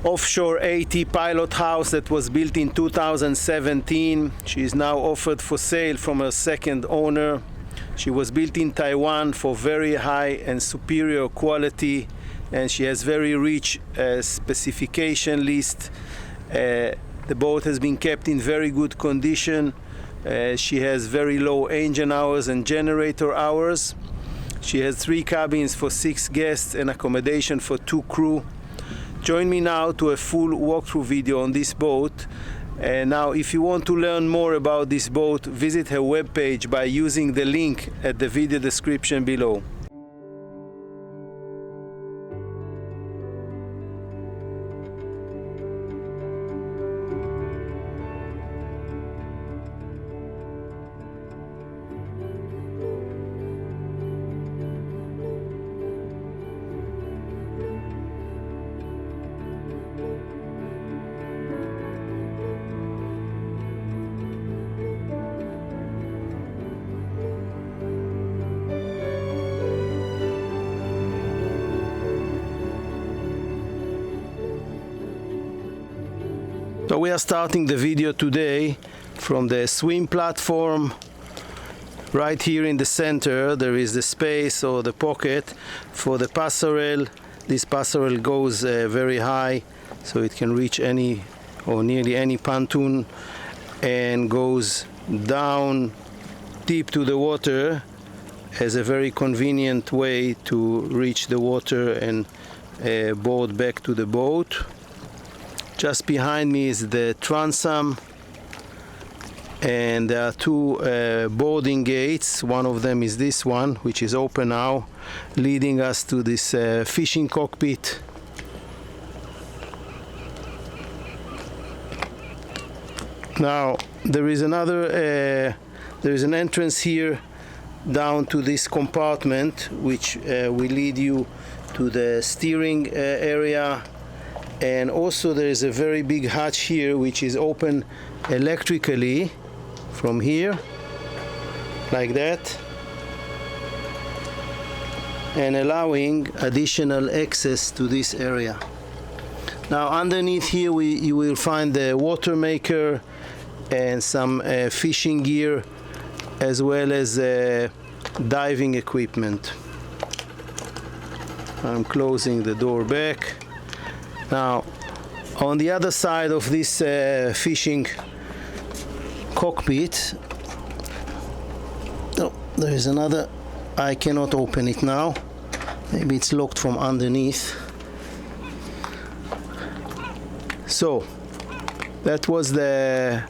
offshore 80 pilot house that was built in 2017. She is now offered for sale from her second owner. She was built in Taiwan for very high and superior quality, and she has very rich specification list. The boat has been kept in very good condition. She has very low engine hours and generator hours. She has 3 cabins for 6 guests and accommodation for 2 crew. Join me now to a full walkthrough video on this boat. Now, if you want to learn more about this boat, visit her webpage by using the link at the video description below. So we are starting the video today from the swim platform. Right here in the center there is the space or the pocket for the passerelle. This passerelle goes very high, so it can reach any or nearly any pontoon and goes down deep to the water as a very convenient way to reach the water and board back to the boat. Just behind me is the transom, and there are 2 boarding gates. One of them is this one, which is open now, leading us to this fishing cockpit. Now there is there is an entrance here down to this compartment, which will lead you to the steering area. And also there is a very big hatch here, which is open electrically from here, like that, and allowing additional access to this area. Now underneath here you will find the water maker and some fishing gear, as well as diving equipment. I'm closing the door back. Now, on the other side of this fishing cockpit, oh, there is another. I cannot open it now. Maybe it's locked from underneath. So, that was the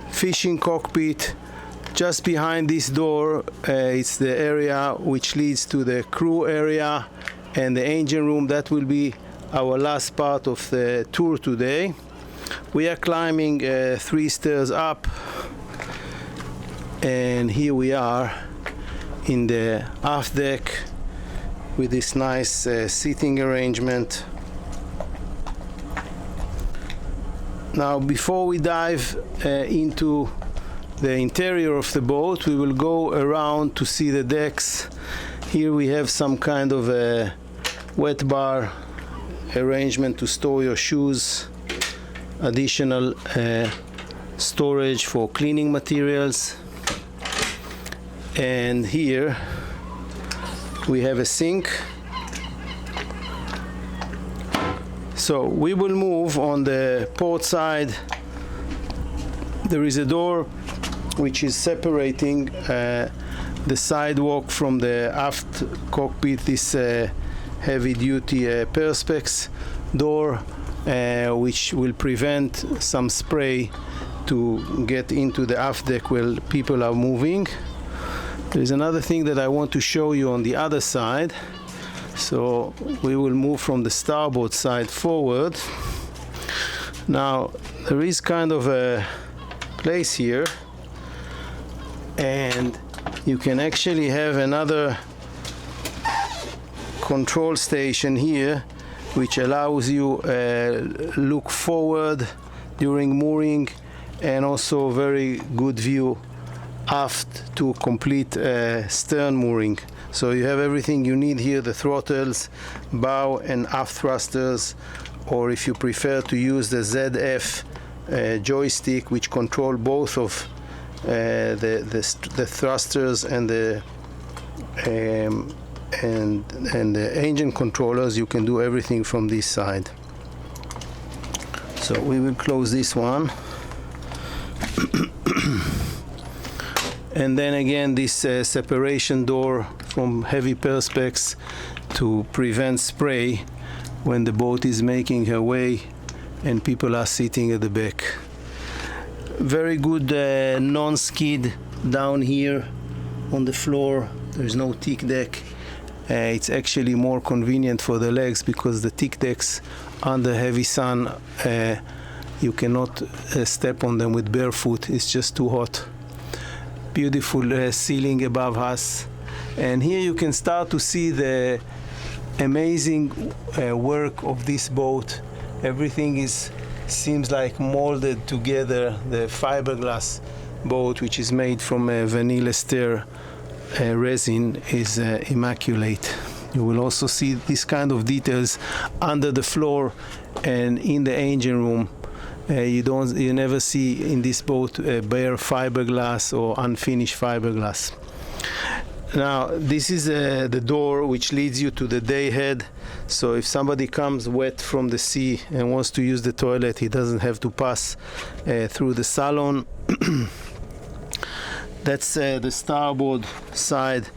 fishing cockpit. Just behind this door, it's the area which leads to the crew area and the engine room. That will be our last part of the tour today. We are climbing 3 stairs up, and here we are in the aft deck with this nice seating arrangement. Now, before we dive into the interior of the boat, we will go around to see the decks. Here we have some kind of a wet bar arrangement to store your shoes, additional storage for cleaning materials, and here we have a sink. So we will move on the port side. There is a door which is separating the sidewalk from the aft cockpit. This heavy-duty perspex door, which will prevent some spray to get into the aft deck while people are moving. There's another thing that I want to show you on the other side. So we will move from the starboard side forward. Now there is kind of a place here, and you can actually have another control station here, which allows you look forward during mooring, and also very good view aft to complete stern mooring. So you have everything you need here: the throttles, bow and aft thrusters, or if you prefer to use the ZF joystick, which control both of the thrusters and the engine controllers, you can do everything from this side. So we will close this one. And then again, this separation door from heavy perspex to prevent spray when the boat is making her way and people are sitting at the back. Very good non-skid down here on the floor. There's no thick deck. It's actually more convenient for the legs, because the thick decks under heavy sun, you cannot step on them with barefoot. It's just too hot. Beautiful ceiling above us, and here you can start to see the amazing work of this boat. Everything seems like molded together. The fiberglass boat, which is made from Vinyl Ester resin, is immaculate. You will also see this kind of details under the floor and in the engine room. You never see in this boat bare fiberglass or unfinished fiberglass. Now this is the door which leads you to the day head, so if somebody comes wet from the sea and wants to use the toilet, he doesn't have to pass through the salon. That's the starboard side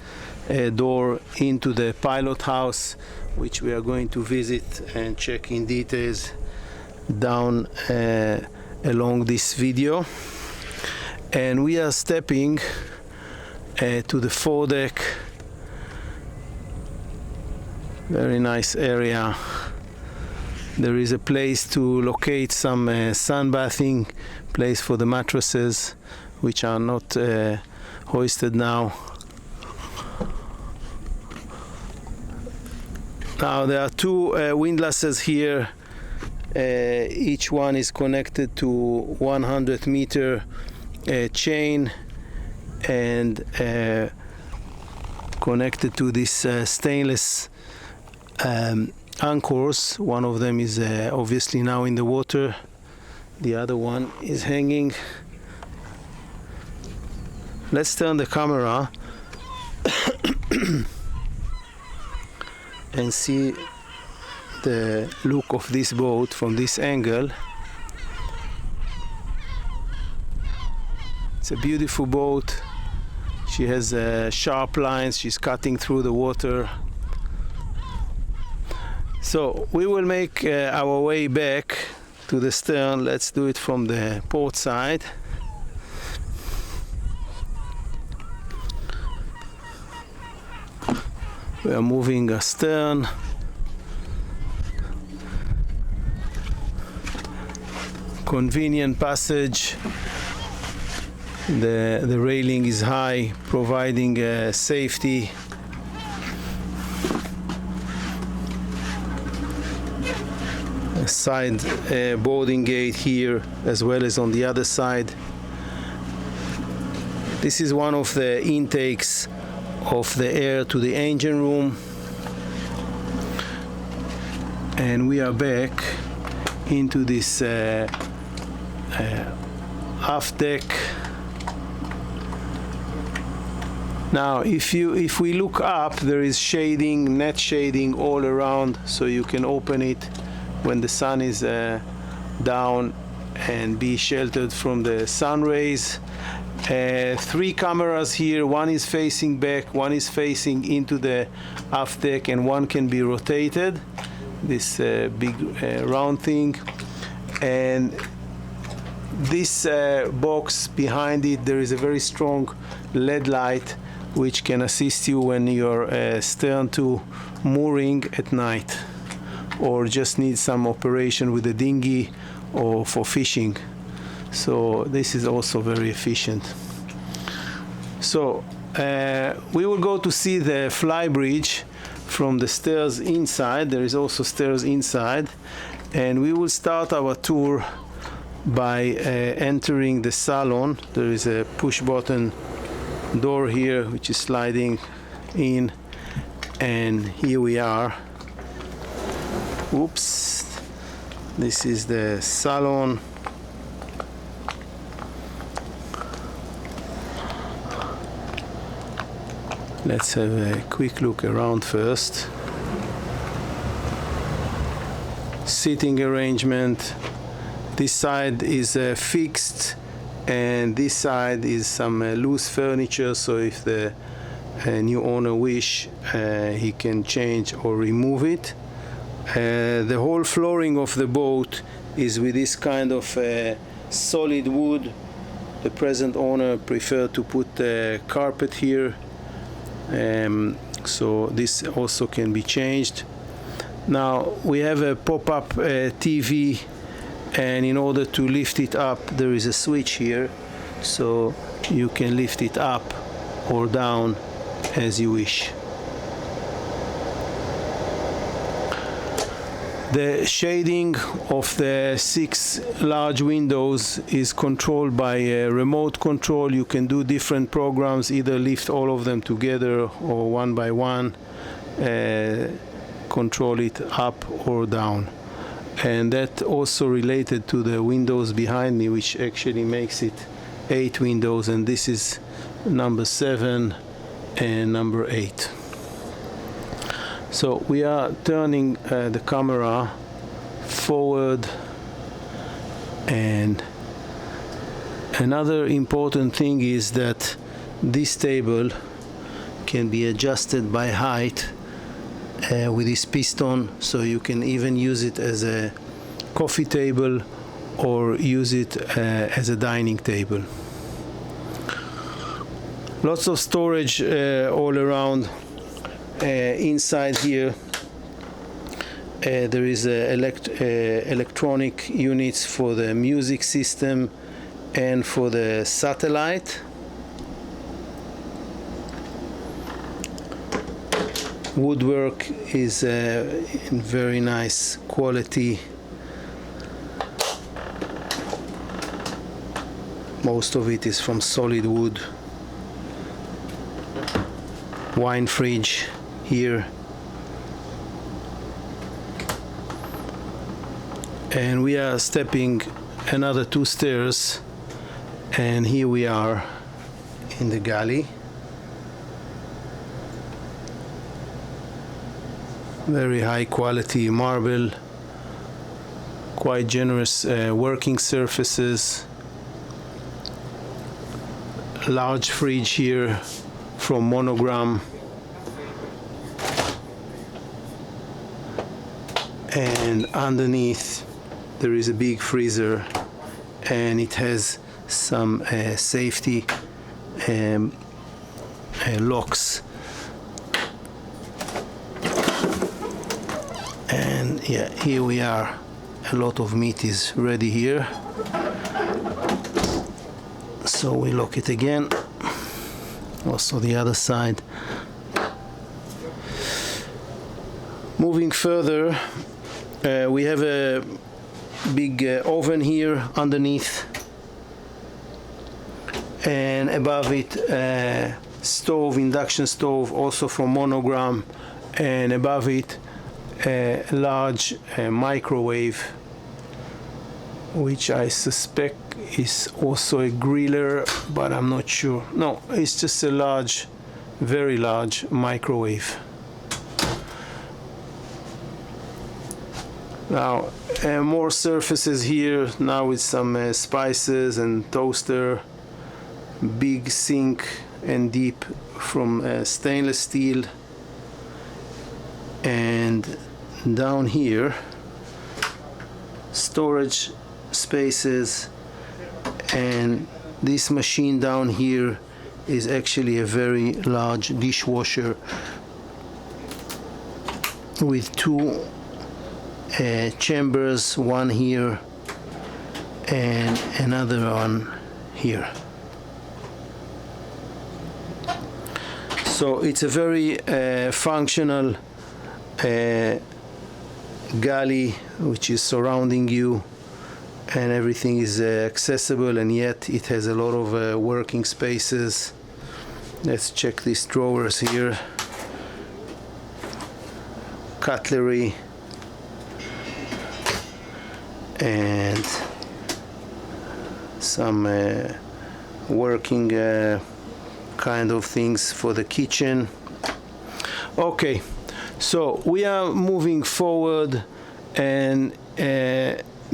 door into the pilot house, which we are going to visit and check in details down along this video. And we are stepping to the foredeck. Very nice area. There is a place to locate some sunbathing place for the mattresses, which are not hoisted now. Now there are two windlasses here. Each one is connected to 100-meter chain and connected to this stainless anchors. One of them is obviously now in the water. The other one is hanging. Let's turn the camera and see the look of this boat from this angle. It's a beautiful boat. She has sharp lines. She's cutting through the water. So we will make our way back to the stern. Let's do it from the port side. We are moving astern. Convenient passage. The railing is high, providing safety. A side boarding gate here, as well as on the other side. This is one of the intakes of the air to the engine room. And we are back into this aft deck. Now if we look up, there is shading, net shading all around, so you can open it when the sun is down and be sheltered from the sun rays. 3 cameras here. One is facing back, one is facing into the aft deck, and one can be rotated, this big round thing. And this box behind it, there is a very strong LED light which can assist you when you're stern to mooring at night, or just need some operation with a dinghy or for fishing. So this is also very efficient. So we will go to see the Flybridge from the stairs inside. There is also stairs inside, and we will start our tour by entering the salon. There is a push button door here which is sliding in, and here we are. Oops, This is the salon. Let's have a quick look around first. Seating arrangement. This side is fixed, and this side is some loose furniture, so if the new owner wish, he can change or remove it. The whole flooring of the boat is with this kind of solid wood. The present owner preferred to put carpet here, so this also can be changed. Now we have a pop-up TV, and in order to lift it up there is a switch here, so you can lift it up or down as you wish. The shading of the 6 large windows is controlled by a remote control. You can do different programs, either lift all of them together or one by one, control it up or down. And that also related to the windows behind me, which actually makes it 8 windows, and this is number 7 and number 8. So we are turning the camera forward, and another important thing is that this table can be adjusted by height with this piston, so you can even use it as a coffee table or use it as a dining table. Lots of storage all around. Inside here there is electronic units for the music system and for the satellite. Woodwork is in very nice quality. Most of it is from solid wood. Wine fridge here, and we are stepping another 2 stairs, and here we are in the galley. Very high quality marble, quite generous working surfaces. Large fridge here from Monogram. And underneath there is a big freezer, and it has some safety locks. And yeah, here we are. A lot of meat is ready here, so we lock it again. Also the other side. Moving further, we have a big oven here underneath, and above it stove, induction stove, also from Monogram, and above it a large microwave, which I suspect is also a griller, but I'm not sure. No, it's just a large, very large microwave. Now more surfaces here, now with some spices and toaster. Big sink and deep from stainless steel. And down here storage spaces, and this machine down here is actually a very large dishwasher with 2 chambers, one here and another one here. So it's a very functional galley which is surrounding you, and everything is accessible, and yet it has a lot of working spaces. Let's check these drawers here. Cutlery, and some working kind of things for the kitchen. Okay, so we are moving forward, and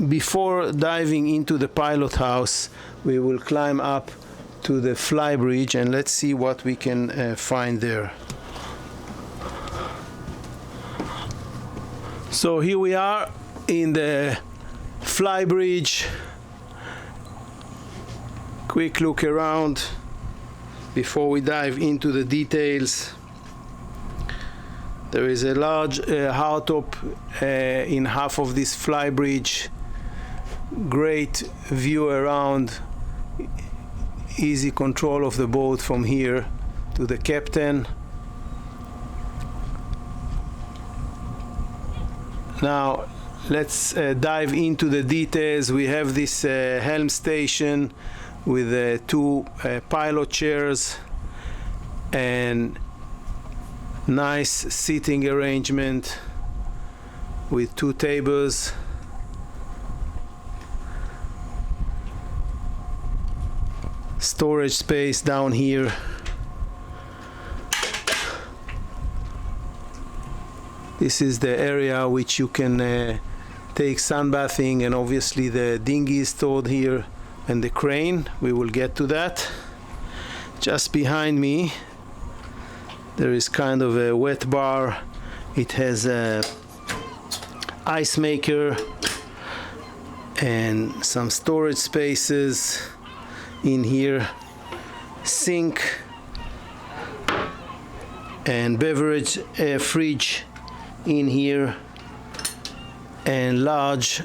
before diving into the pilot house, we will climb up to the Flybridge and let's see what we can find there. So here we are in the Flybridge. Quick look around before we dive into the details. There is a large hardtop in half of this Flybridge. Great view around, easy control of the boat from here to the captain. Now let's dive into the details. We have this helm station with two pilot chairs and nice seating arrangement with two tables. Storage space down here. This is the area which you can take sunbathing, and obviously the dinghy is stored here and the crane. We will get to that. Just behind me there is kind of a wet bar. It has a ice maker and some storage spaces in here, sink and beverage fridge in here, and large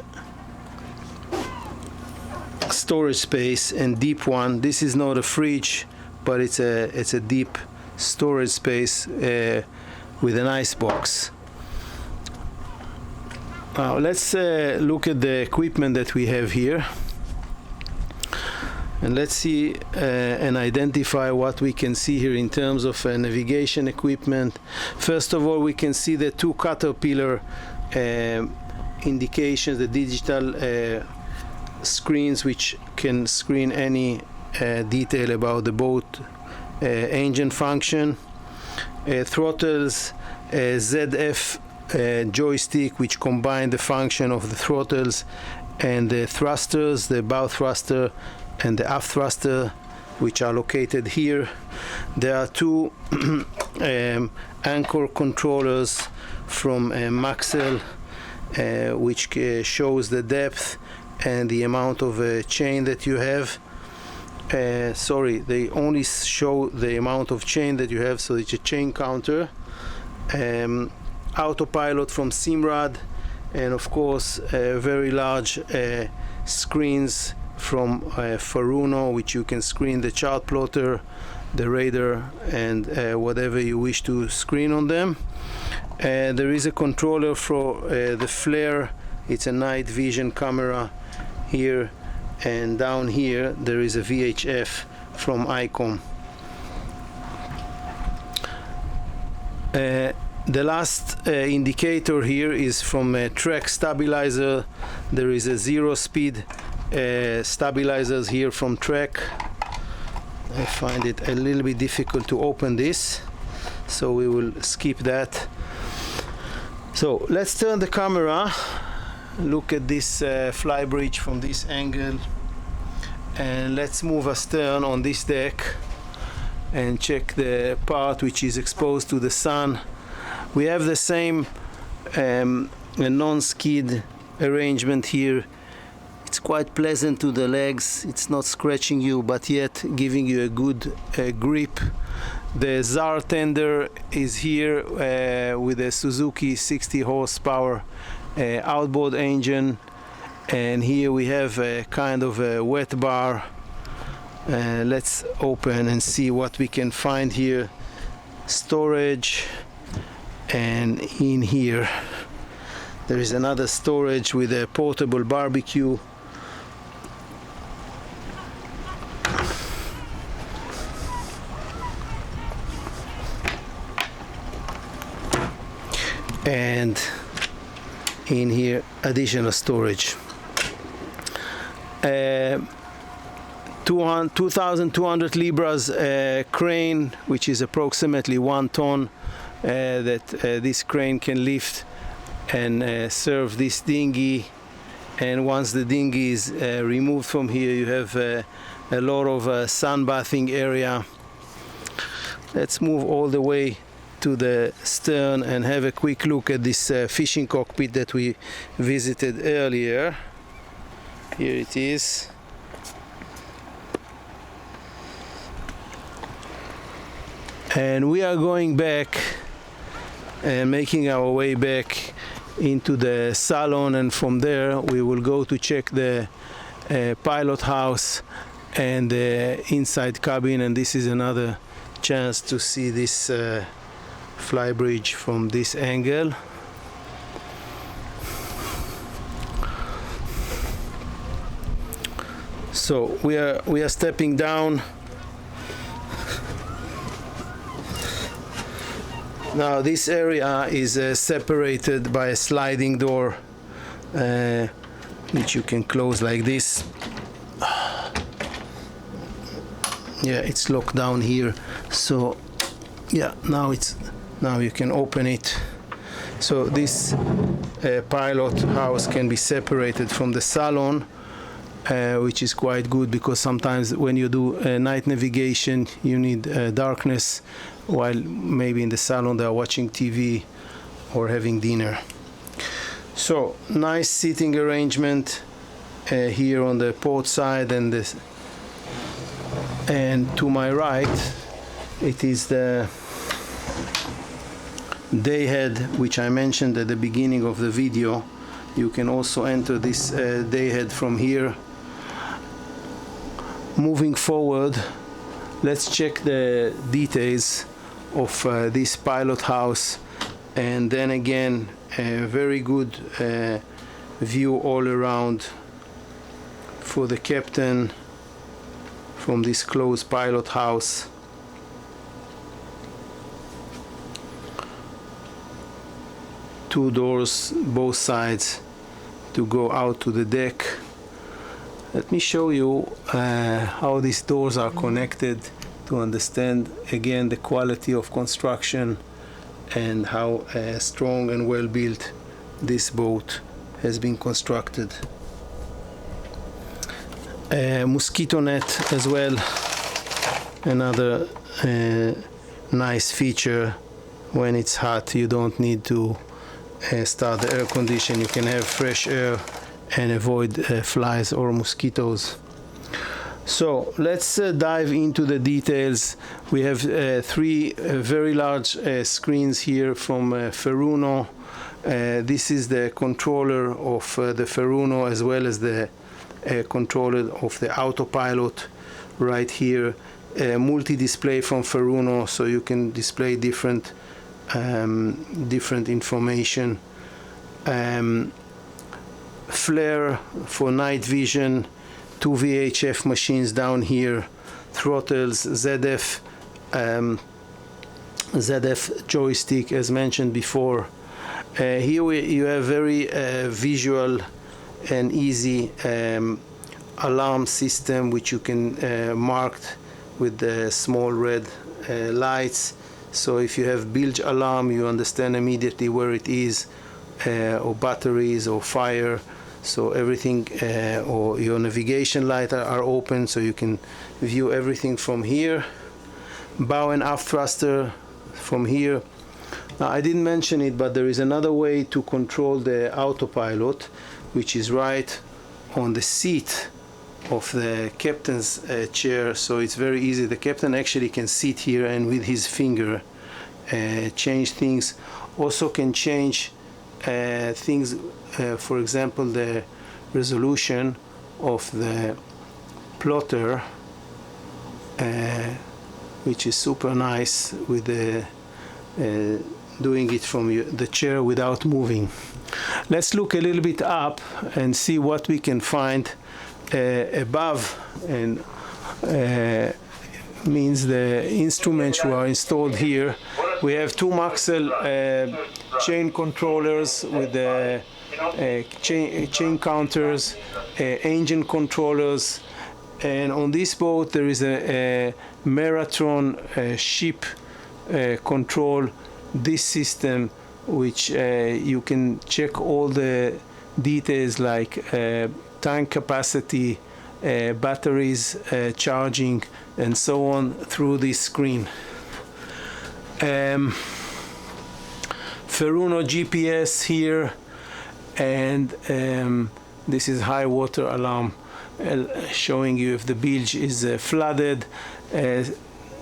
storage space and deep one. This is not a fridge, but it's a deep storage space with an ice box. Now let's look at the equipment that we have here, and let's see and identify what we can see here in terms of navigation equipment. First of all, we can see the two Caterpillar indications, the digital screens which can screen any detail about the boat engine function. Throttles, ZF joystick which combine the function of the throttles and the thrusters, the bow thruster and the aft thruster, which are located here. There are two anchor controllers from Maxell, which shows the depth and the amount of chain that you have. Sorry, they only show the amount of chain that you have, so it's a chain counter. Autopilot from Simrad, and of course very large screens from Faruno, which you can screen the chart plotter, the radar, and whatever you wish to screen on them. There is a controller for the flare. It's a night vision camera here, and down here there is a VHF from ICOM. The last indicator here is from TRAC stabilizer. There is a 0-speed stabilizers here from TRAC. I find it a little bit difficult to open this, so we will skip that. So let's turn the camera, look at this Flybridge from this angle, and let's move astern on this deck and check the part which is exposed to the sun. We have the same non-skid arrangement here. It's quite pleasant to the legs. It's not scratching you, but yet giving you a good grip. The ZAR tender is here with a Suzuki 60 horsepower outboard engine, and here we have a kind of a wet bar. Let's open and see what we can find here. Storage, and in here there is another storage with a portable barbecue. And in here additional storage. 2,200 libras crane, which is approximately 1 ton, that this crane can lift and serve this dinghy. And once the dinghy is removed from here, you have a lot of sunbathing area. Let's move all the way to the stern and have a quick look at this fishing cockpit that we visited earlier. Here it is. And we are going back and making our way back into the salon, and from there we will go to check the pilot house and the inside cabin. And this is another chance to see this Flybridge from this angle. So we are stepping down. Now this area is separated by a sliding door, which you can close like this. Yeah, it's locked down here. So yeah, now you can open it. So this pilot house can be separated from the salon, which is quite good, because sometimes when you do night navigation you need darkness, while maybe in the salon they are watching TV or having dinner. So nice seating arrangement here on the port side, and to my right it is the day head, which I mentioned at the beginning of the video. You can also enter this day head from here. Moving forward, let's check the details of this pilot house, and then again a very good view all around for the captain from this closed pilot house. Two doors both sides to go out to the deck. Let me show you how these doors are connected to understand again the quality of construction and how strong and well built this boat has been constructed. Mosquito net as well, another nice feature. When it's hot you don't need to start the air condition, you can have fresh air and avoid flies or mosquitoes. So let's dive into the details. We have three very large screens here from Feruno. This is the controller of the Feruno, as well as the controller of the autopilot right here. Multi-display from Feruno, so you can display different information. Flare for night vision, two VHF machines down here, throttles, ZF joystick as mentioned before. Here you have very visual and easy alarm system, which you can mark with the small red lights. So if you have bilge alarm, you understand immediately where it is, or batteries or fire. So everything, or your navigation light are open, so you can view everything from here. Bow and aft thruster from here. Now I didn't mention it, but there is another way to control the autopilot, which is right on the seat of the captain's chair. So it's very easy. The captain actually can sit here and with his finger change things. Also can change things, for example the resolution of the plotter, which is super nice with the doing it from the chair without moving. Let's look a little bit up and see what we can find above, and means the instruments who are installed here. We have two Maxell chain controllers with the chain counters, engine controllers, and on this boat there is a Marathon ship control. This system, which you can check all the details like tank capacity, batteries, charging, and so on through this screen. Feruno GPS here, and this is high water alarm showing you if the bilge is flooded.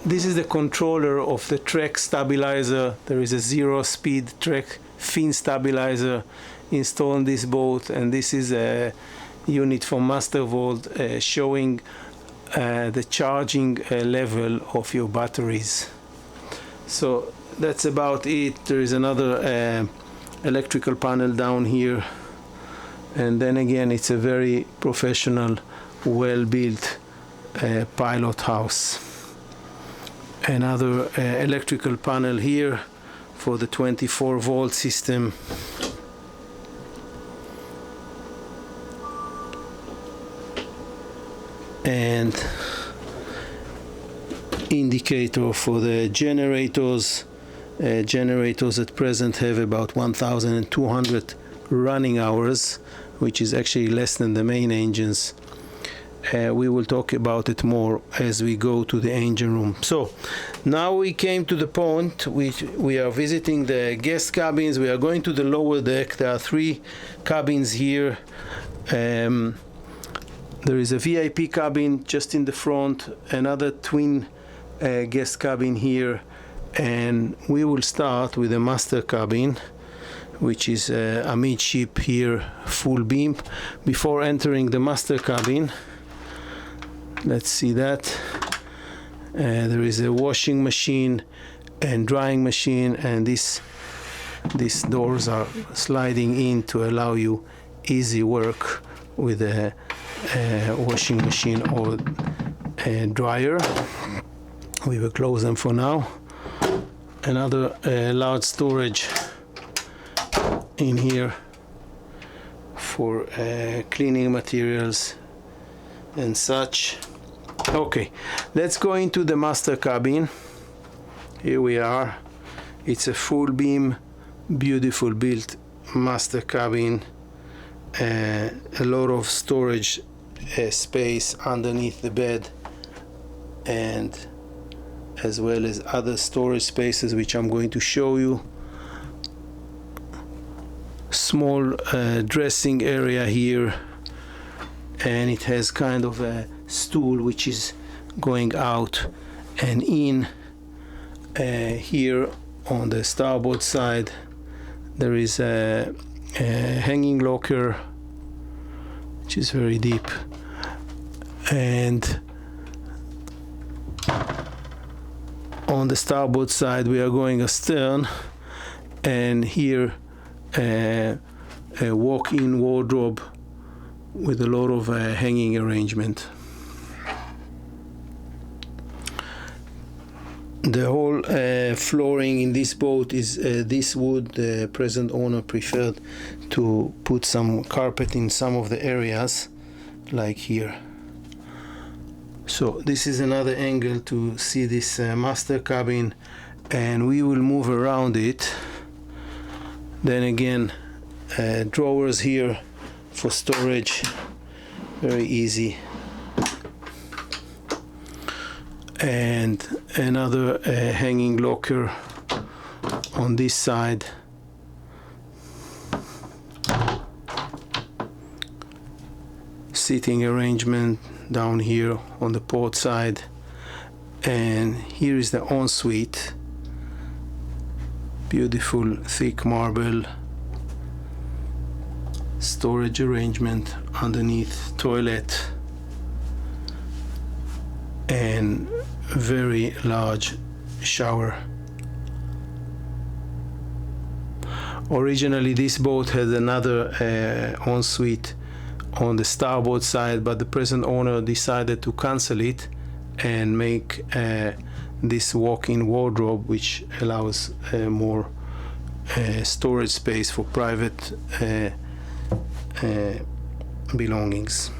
This is the controller of the track stabilizer. There is a 0-speed track fin stabilizer installed on this boat, and this is a unit from Master Vault showing the charging level of your batteries. So that's about it. There is another electrical panel down here, and then again it's a very professional, well-built pilot house. Another electrical panel here for the 24-volt system. And indicator for the generators. Generators at present have about 1,200 running hours, which is actually less than the main engines. We will talk about it more as we go to the engine room. So now we came to the point which we are visiting the guest cabins. We are going to the lower deck. There are 3 cabins here. There is a VIP cabin just in the front, another twin guest cabin here, and we will start with the master cabin, which is a midship here, full beam. Before entering the master cabin, let's see that there is a washing machine and drying machine, and these doors are sliding in to allow you easy work with a washing machine or a dryer. We will close them for now. Another large storage in here for cleaning materials and such. Okay, let's go into the master cabin. Here we are. It's a full beam, beautiful built master cabin. A lot of storage space underneath the bed, and as well as other storage spaces which I'm going to show you. Small dressing area here, and it has kind of a stool which is going out and in. Here on the starboard side there is a hanging locker which is very deep, and on the starboard side we are going astern, and here a walk-in wardrobe with a lot of hanging arrangement. The whole flooring in this boat is this wood. The present owner preferred to put some carpet in some of the areas, like here. So this is another angle to see this master cabin, and we will move around it. Then again, drawers here for storage, very easy. And another hanging locker on this side. Seating arrangement down here on the port side, and here is the ensuite. Beautiful thick marble storage arrangement underneath, toilet, and very large shower. Originally this boat had another ensuite on the starboard side, but the present owner decided to cancel it and make this walk-in wardrobe, which allows more storage space for private belongings.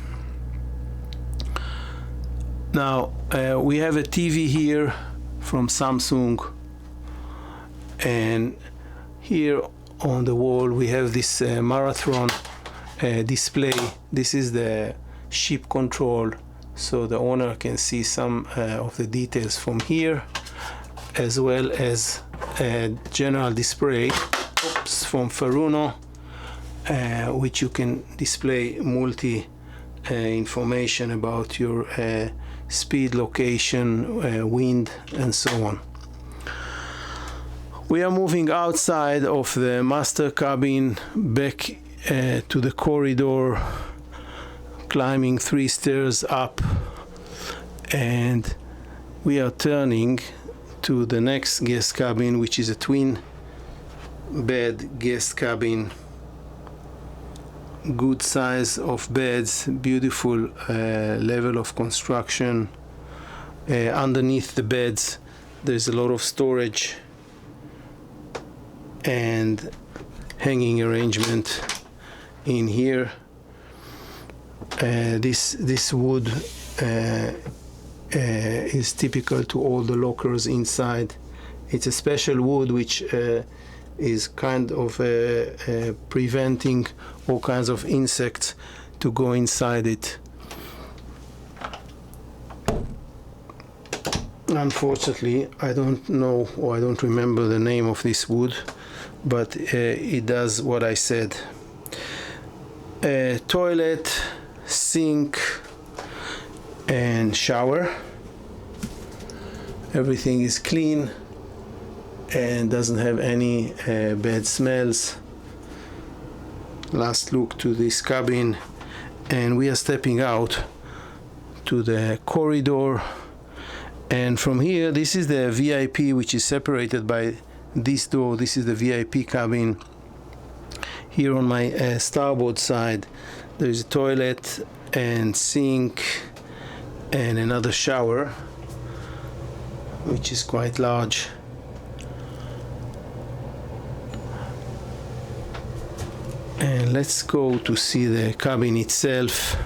Now we have a TV here from Samsung, and here on the wall we have this Marathon display. This is the ship control, so the owner can see some of the details from here, as well as a general display from Feruno, which you can display multi information about your speed, location, wind, and so on. We are moving outside of the master cabin back to the corridor, climbing 3 stairs up, and we are turning to the next guest cabin, which is a twin bed guest cabin. Good size of beds, beautiful level of construction. Underneath the beds there's a lot of storage and hanging arrangement in here. This wood is typical to all the lockers inside. It's a special wood which is kind of preventing all kinds of insects to go inside it. Unfortunately, I don't know, or I don't remember the name of this wood, but it does what I said. Toilet, sink, and shower. Everything is clean and doesn't have any bad smells. Last look to this cabin, and we are stepping out to the corridor, and from here this is the VIP, which is separated by this door. This is the VIP cabin. Here on my starboard side there is a toilet and sink and another shower, which is quite large. And let's go to see the cabin itself.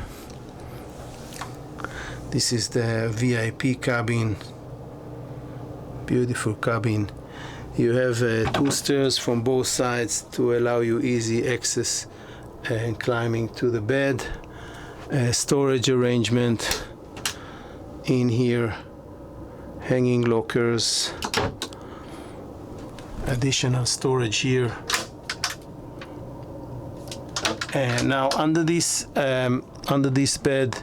This is the VIP cabin. Beautiful cabin. You have 2 stairs from both sides to allow you easy access and climbing to the bed. Storage arrangement in here, hanging lockers, additional storage here. And now under this bed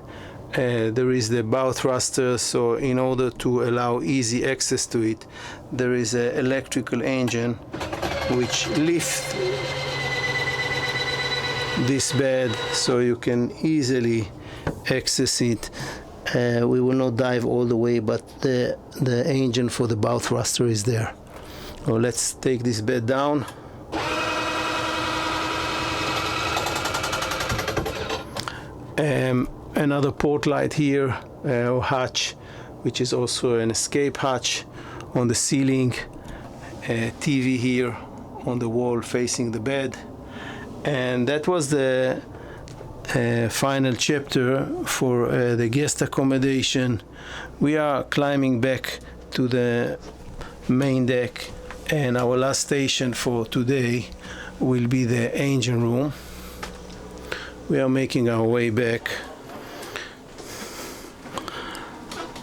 there is the bow thruster, so in order to allow easy access to it, there is an electrical engine which lifts this bed so you can easily access it. We will not dive all the way, but the engine for the bow thruster is there. So let's take this bed down. Another port light here, or hatch, which is also an escape hatch on the ceiling. TV here on the wall facing the bed. And that was the final chapter for the guest accommodation. We are climbing back to the main deck, and our last station for today will be the engine room. We are making our way back.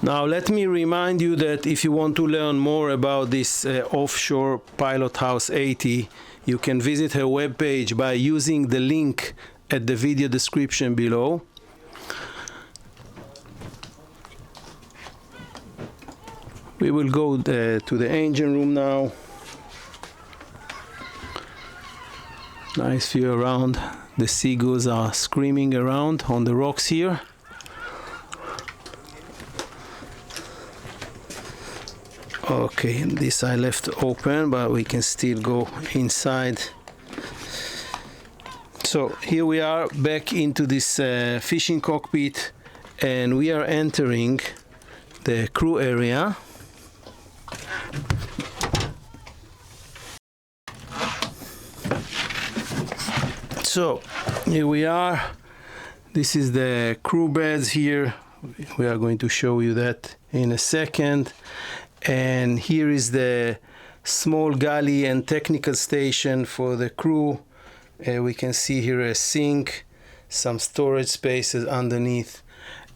Now let me remind you that if you want to learn more about this offshore Pilot House 80, you can visit her webpage by using the link at the video description below. We will go to the engine room now. Nice view around. The seagulls are screaming around on the rocks here. Okay, this I left open, but we can still go inside. So here we are back into this fishing cockpit, and we are entering the crew area. So Here we are. This is the crew beds here. We are going to show you that in a second. And here is the small galley and technical station for the crew. We can see here a sink, some storage spaces underneath.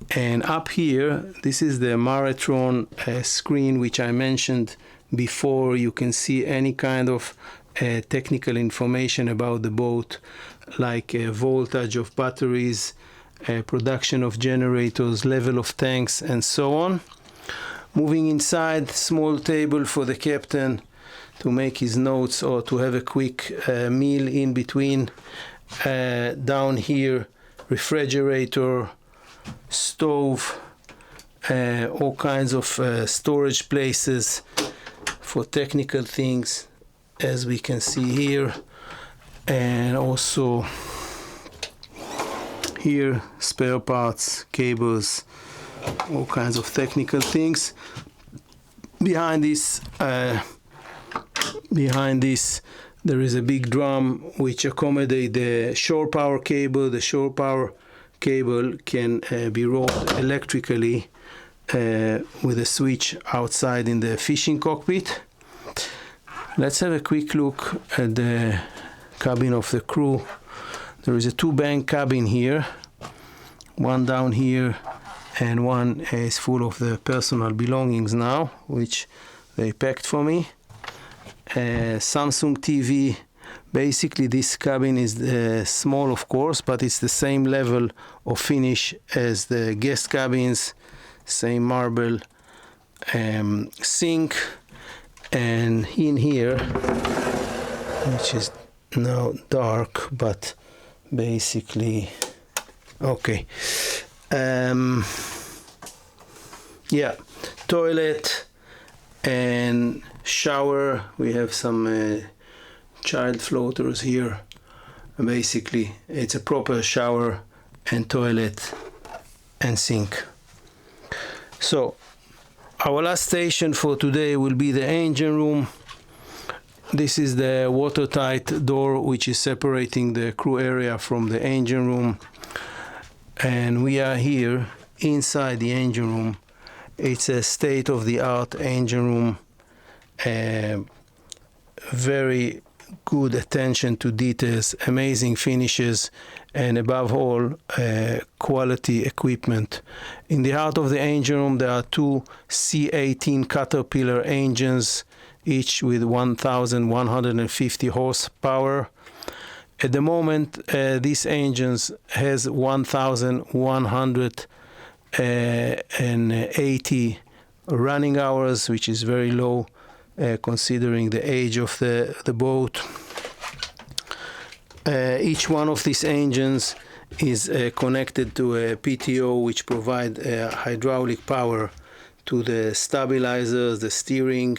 And up here, this is the Maratron screen which I mentioned before. You can see any kind of technical information about the boat, like voltage of batteries, production of generators, level of tanks, and so on. Moving inside, small table for the captain to make his notes or to have a quick meal in between. Down here, refrigerator, stove, all kinds of storage places for technical things, as we can see here. And also here, spare parts, cables, all kinds of technical things. Behind this there is a big drum which accommodates the shore power cable. The shore power cable can be rolled electrically with a switch outside in the fishing cockpit. Let's have a quick look at the cabin of the crew. There is a two-bank cabin here, one down here, and one is full of the personal belongings now, which they packed for me. Samsung TV. Basically this cabin is small, of course, but it's the same level of finish as the guest cabins, same marble, sink, and in here, which is now dark, but basically okay, yeah, toilet and shower. We have some child floaters here. Basically it's a proper shower and toilet and sink. So our last station for today will be the engine room. This is the watertight door which is separating the crew area from the engine room, and we are here inside the engine room. It's a state-of-the-art engine room, very good attention to details, amazing finishes, and above all, quality equipment. In the heart of the engine room there are two C18 Caterpillar engines, each with 1,150 horsepower. At the moment, these engines has 1,180 running hours, which is very low considering the age of the boat. Each one of these engines is connected to a PTO, which provide hydraulic power to the stabilizers, the steering,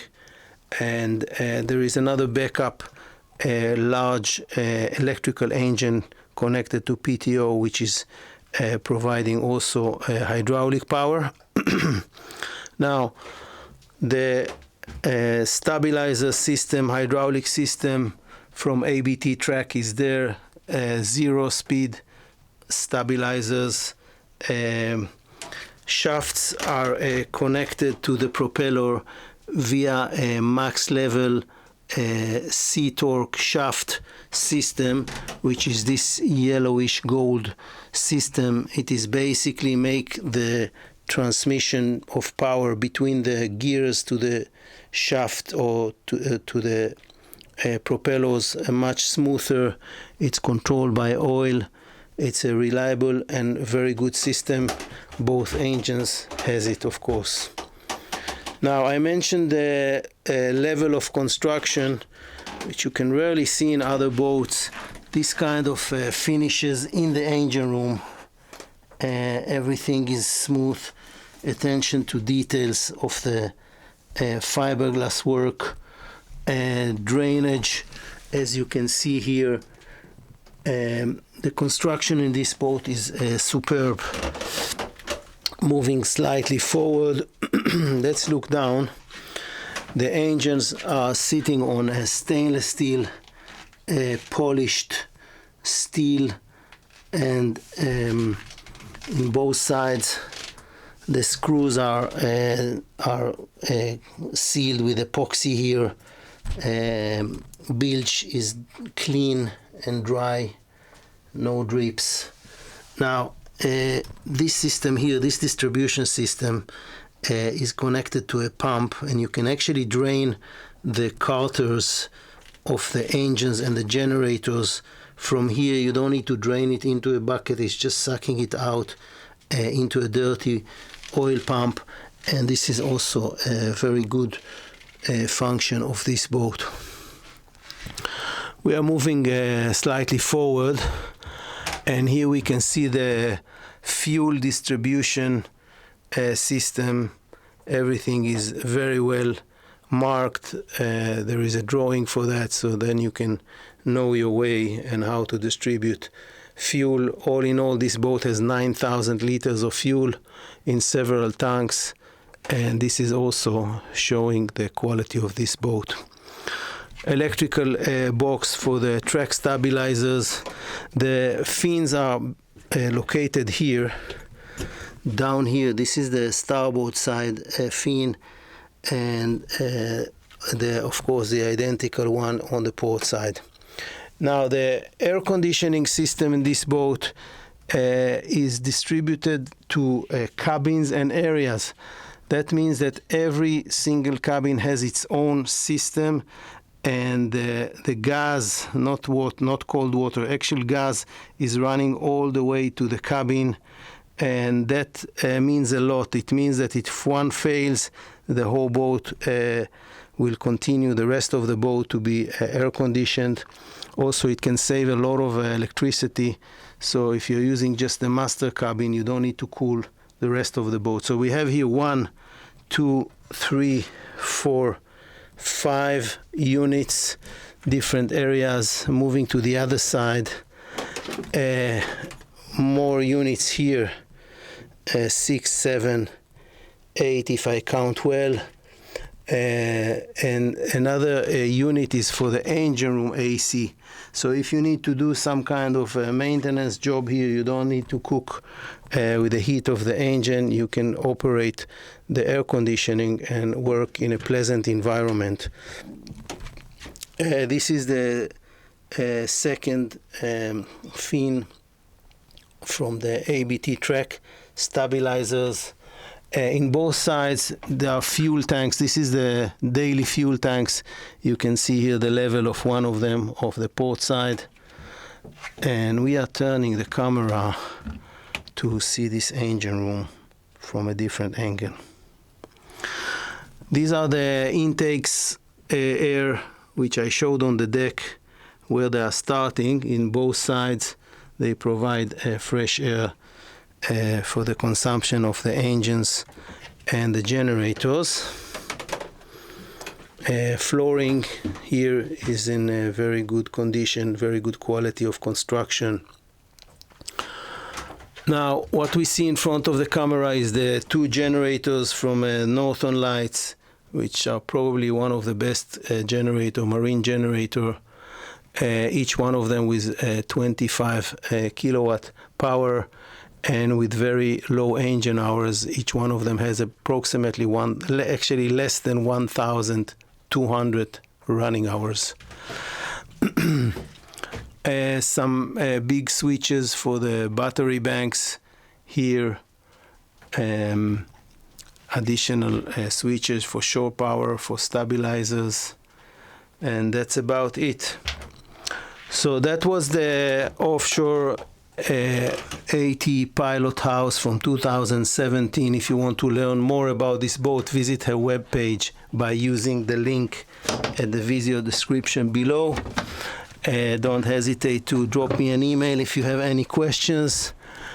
and there is another backup large electrical engine connected to PTO, which is providing also hydraulic power. Now the stabilizer system, hydraulic system from ABT TRAC is there. 0-speed stabilizers. Shafts are connected to the propeller via a max level C-torque shaft system, which is this yellowish gold system. It is basically make the transmission of power between the gears to the shaft or to the propellers much smoother. It's controlled by oil. It's a reliable and very good system. Both engines has it, of course. Now I mentioned the level of construction, which you can rarely see in other boats. This kind of finishes in the engine room. Everything is smooth. Attention to details of the fiberglass work, drainage, as you can see here. The construction in this boat is superb. Moving slightly forward, let's look down. The engines are sitting on a stainless steel, polished steel and in both sides the screws are sealed with epoxy here. Bilge is clean and dry, no drips. Now this system here, this distribution system, is connected to a pump, and you can actually drain the carters of the engines and the generators from here. You don't need to drain it into a bucket, it's just sucking it out into a dirty oil pump, and this is also a very good function of this boat. We are moving slightly forward, and here we can see the fuel distribution system. Everything is very well marked. There is a drawing for that, so then you can know your way and how to distribute fuel. All in all, this boat has 9,000 liters of fuel in several tanks, and this is also showing the quality of this boat. Electrical box for the track stabilizers. The fins are located here, down here. This is the starboard side fin, and of course the identical one on the port side. Now the air conditioning system in this boat is distributed to cabins and areas. That means that every single cabin has its own system, and the gas, not cold water, actual gas is running all the way to the cabin, and that means a lot. It means that if one fails, the whole boat will continue, the rest of the boat, to be air conditioned. Also, it can save a lot of electricity, so if you're using just the master cabin, you don't need to cool the rest of the boat. So we have here 1, 2, 3, 4, 5 units, different areas. Moving to the other side, more units here, 6, 7, 8 if I count well. And another unit is for the engine room AC. So if you need to do some kind of maintenance job here, you don't need to cook with the heat of the engine. You can operate the air conditioning and work in a pleasant environment. This is the second fin from the ABT TRAC stabilizers. In both sides there are fuel tanks. This is the daily fuel tanks. You can see here the level of one of them of the port side, and we are turning the camera to see this engine room from a different angle. These are the intakes air which I showed on the deck, where they are starting. In both sides they provide fresh air for the consumption of the engines and the generators. Flooring here is in a very good condition, very good quality of construction. Now what we see in front of the camera is the 2 generators from Northern Lights, which are probably one of the best marine generator. Each one of them with 25 kilowatt power and with very low engine hours. Each one of them has approximately less than 1,200 running hours. Some big switches for the battery banks here. Additional switches for shore power, for stabilizers, and that's about it. So that was the offshore AT Pilot House from 2017. If you want to learn more about this boat, visit her webpage by using the link at the video description below. Don't hesitate to drop me an email if you have any questions.